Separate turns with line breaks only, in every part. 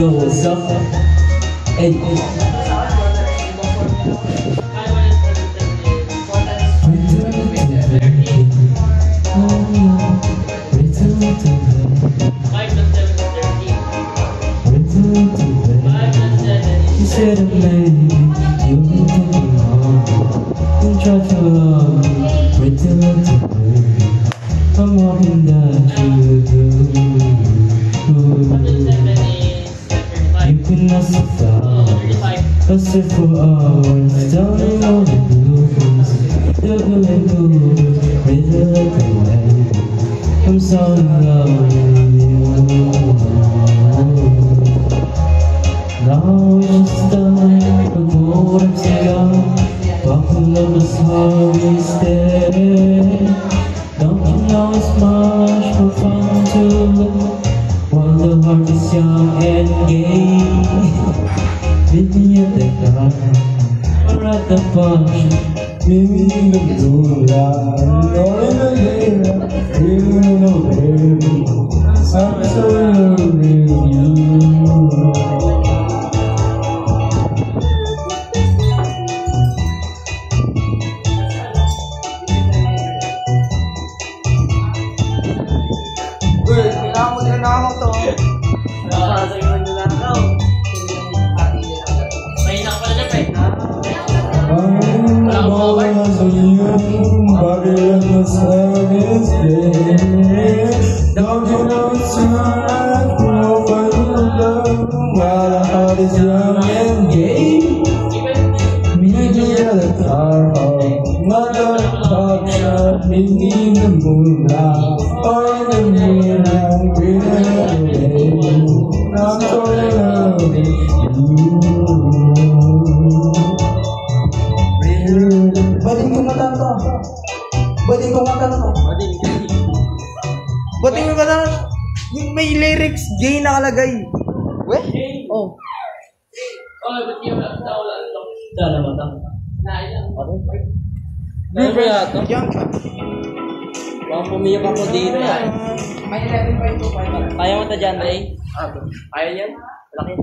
Yo, what's up? Hey. You said I'm late, you were taking home. You tried to love me, return to me. I'm walking down to you. You could not survive. I sit for hours, telling all the blues. Double and good, ready like a man. I'm so in love with you. Now it's time for more to go. Walking on the sorry stay. Don't you know it's much more fun to look while the heart is young and gay? Meet me at the car or at the function. Meet me in the blue light or in the day. You know, baby, I'm so in love with you. Don't you know it's right for love while the heart is young and gay? Meet me at the car home, not a talk shop. Meet me in the moonlight or in the moonlight, breathing away. I'm so in love with you. Bating ko mata to. Bating ko mata to. Bating ko mata to. Yung may lyrics, gay nakalagay. Weh? Oh.
Oh, ba't yung nawala ito? Dala mo ito? Nailan.
Ano ba yato?
Baka pumiyak ako dito yan.
May 11.25.
Kaya mo ito dyan, Ray? Kaya yan? Laki.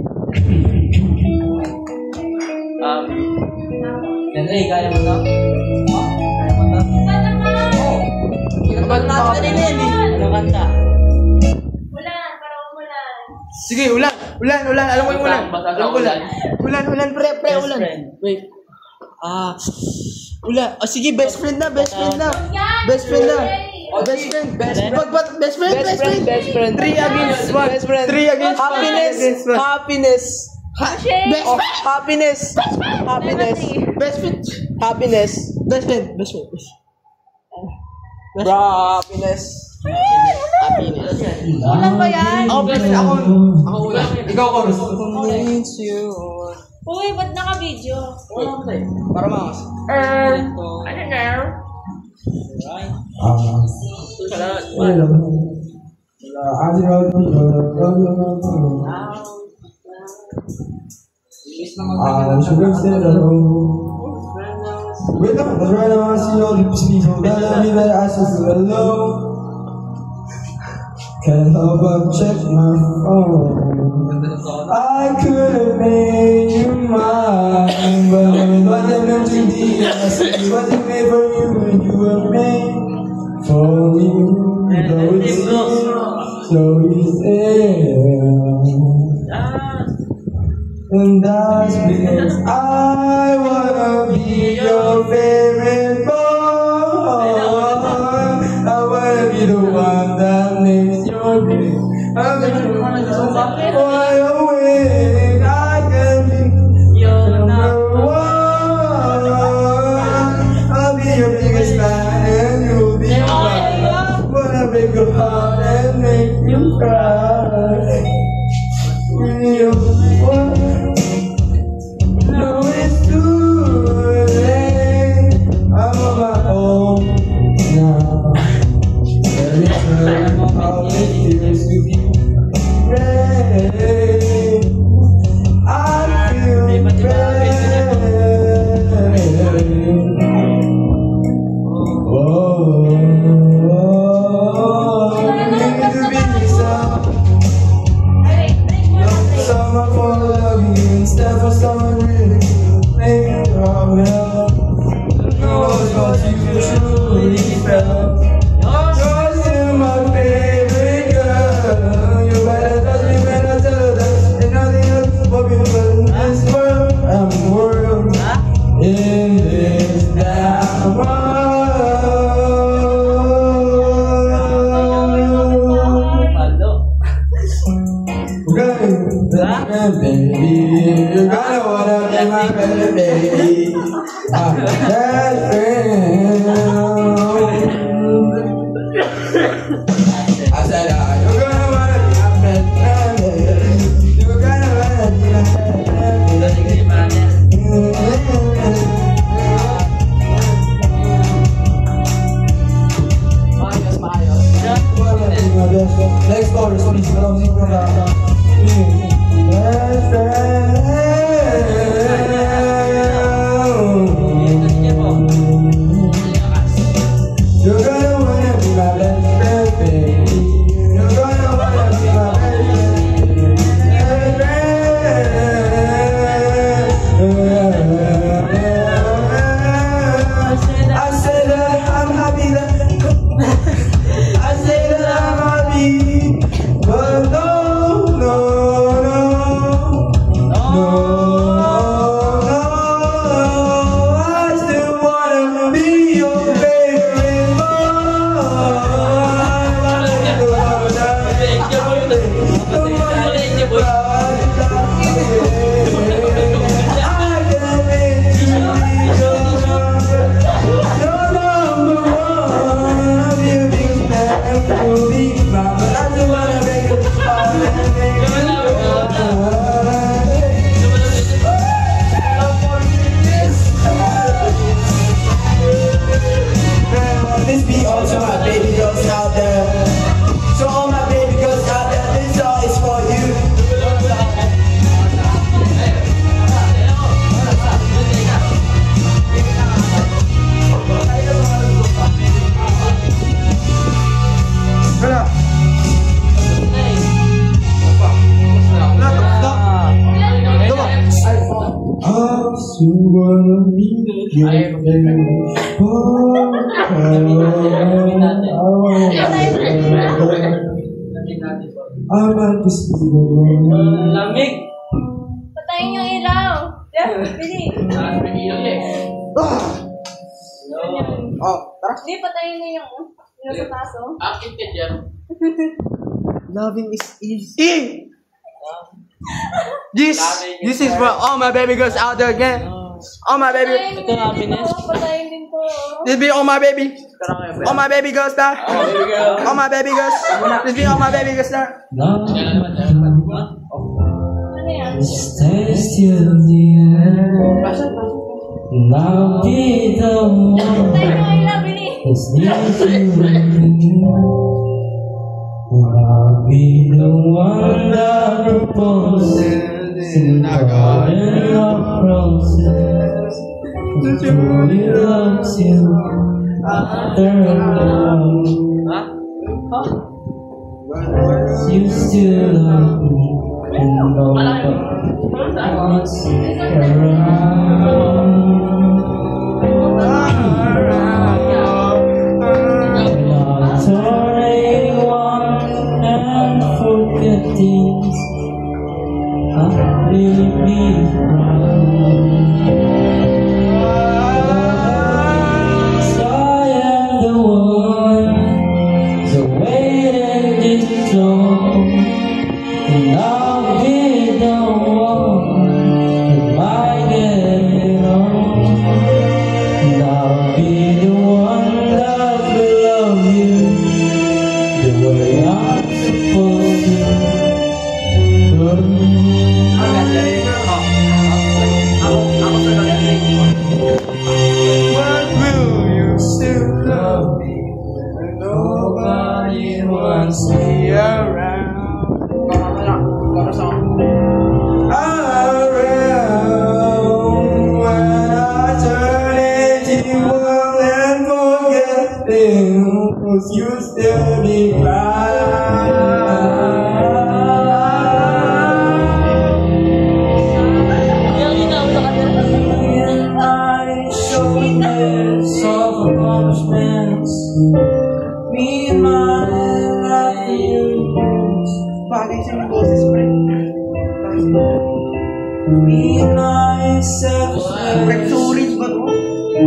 Yan, Ray, kaya mo ito? Kaya mo ito? Oo. Kinabal natin kanina yan eh. Ano kanta?
Ulan, parang umulan.
Sige, ulan. Alam ko yung ulan. Ulan, pre, ulan.
Wait.
Ulan. Oh, sige, best friend na. Best friend. Best friend. 3 against 1. Best friend. 3 against 1. Happiness. Happiness. Best friend. Happiness. Best friend. Bro, happiness.
Ulan ba yan?
Ako ulan. Ikaw, Chorus. Needs you.
Uy, ba't naka-video?
Para makas.
Ano na?
Wait up, that's right, I wanna see your lips be so bad, I mean that I just alone. Can't help but check my phone. I could've made you mine, but it wasn't meant to be. It wasn't made for you, and you were made for me. Though it seems so easy. And that's because I wanna be your favorite boy. I wanna be the one that makes your day. I'm gonna boy away. I can be your number one. I'll be your biggest fan and you'll be mine. Wanna break your heart and make you cry. You know it's too late. I'm on my own now. Every time I'll make tears to be ready. I feel ready. Oh, you need to be yourself. Some
baby. You're gonna wanna be my baby. My best friend. I said, you're gonna wanna be my best friend. You're gonna wanna be my best friend. Next chorus, please. Walang music na best friend. You're gonna wanna be my best friend, baby. You're gonna wanna be my best friend. I said that I'm happy that I say that I'm happy, but no, I still wanna be your favorite This be all to my baby girls out there. So all my baby girls out there, this song is for you. I still wanna be your favorite. I might just be the one.
Lamig.
Patayin yung ilaw. Bili.
Oh, tara.
Hindi, patayin niyo yung sa taso.
Akit ka dyan.
Loving is easy. This is for all my baby girls out there again. All my baby.
Ito na, happiness.
Patayin din to.
This be all my baby. All my baby girls there. All my baby girls. This be all my baby girls there.
Love
Ano yan?
stays till the end. Now be the one
Patayin yung ilaw, Bili.
that's near to you. I'll be the one that proposes in the garden of roses. Who truly loves you after love. You still love me and nobody wants around. Not turning one and forget things. I'll really be proud. So I am the one, so waiting this long, and I'll be the one that might get it on. And I'll be the one that will love you the way I'm supposed to.
But will you still love me when nobody wants me around? Around when I turn 81 and forget things, you still be proud. Me and my life. Bagay sa yung boses, pre. Me and myself. Rectories ba to?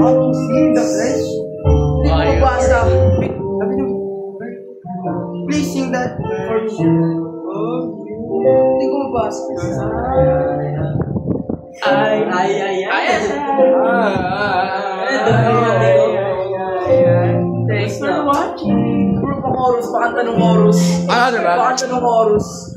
How to see the flesh? Hindi ko basa. Wait, sabi niyo. Please sing that for me. Hindi ko mabasa.
Ay. Thanks for watching.
Puro pa chorus, pakanta ng chorus.
Ano, diba?
Pakanta ng chorus.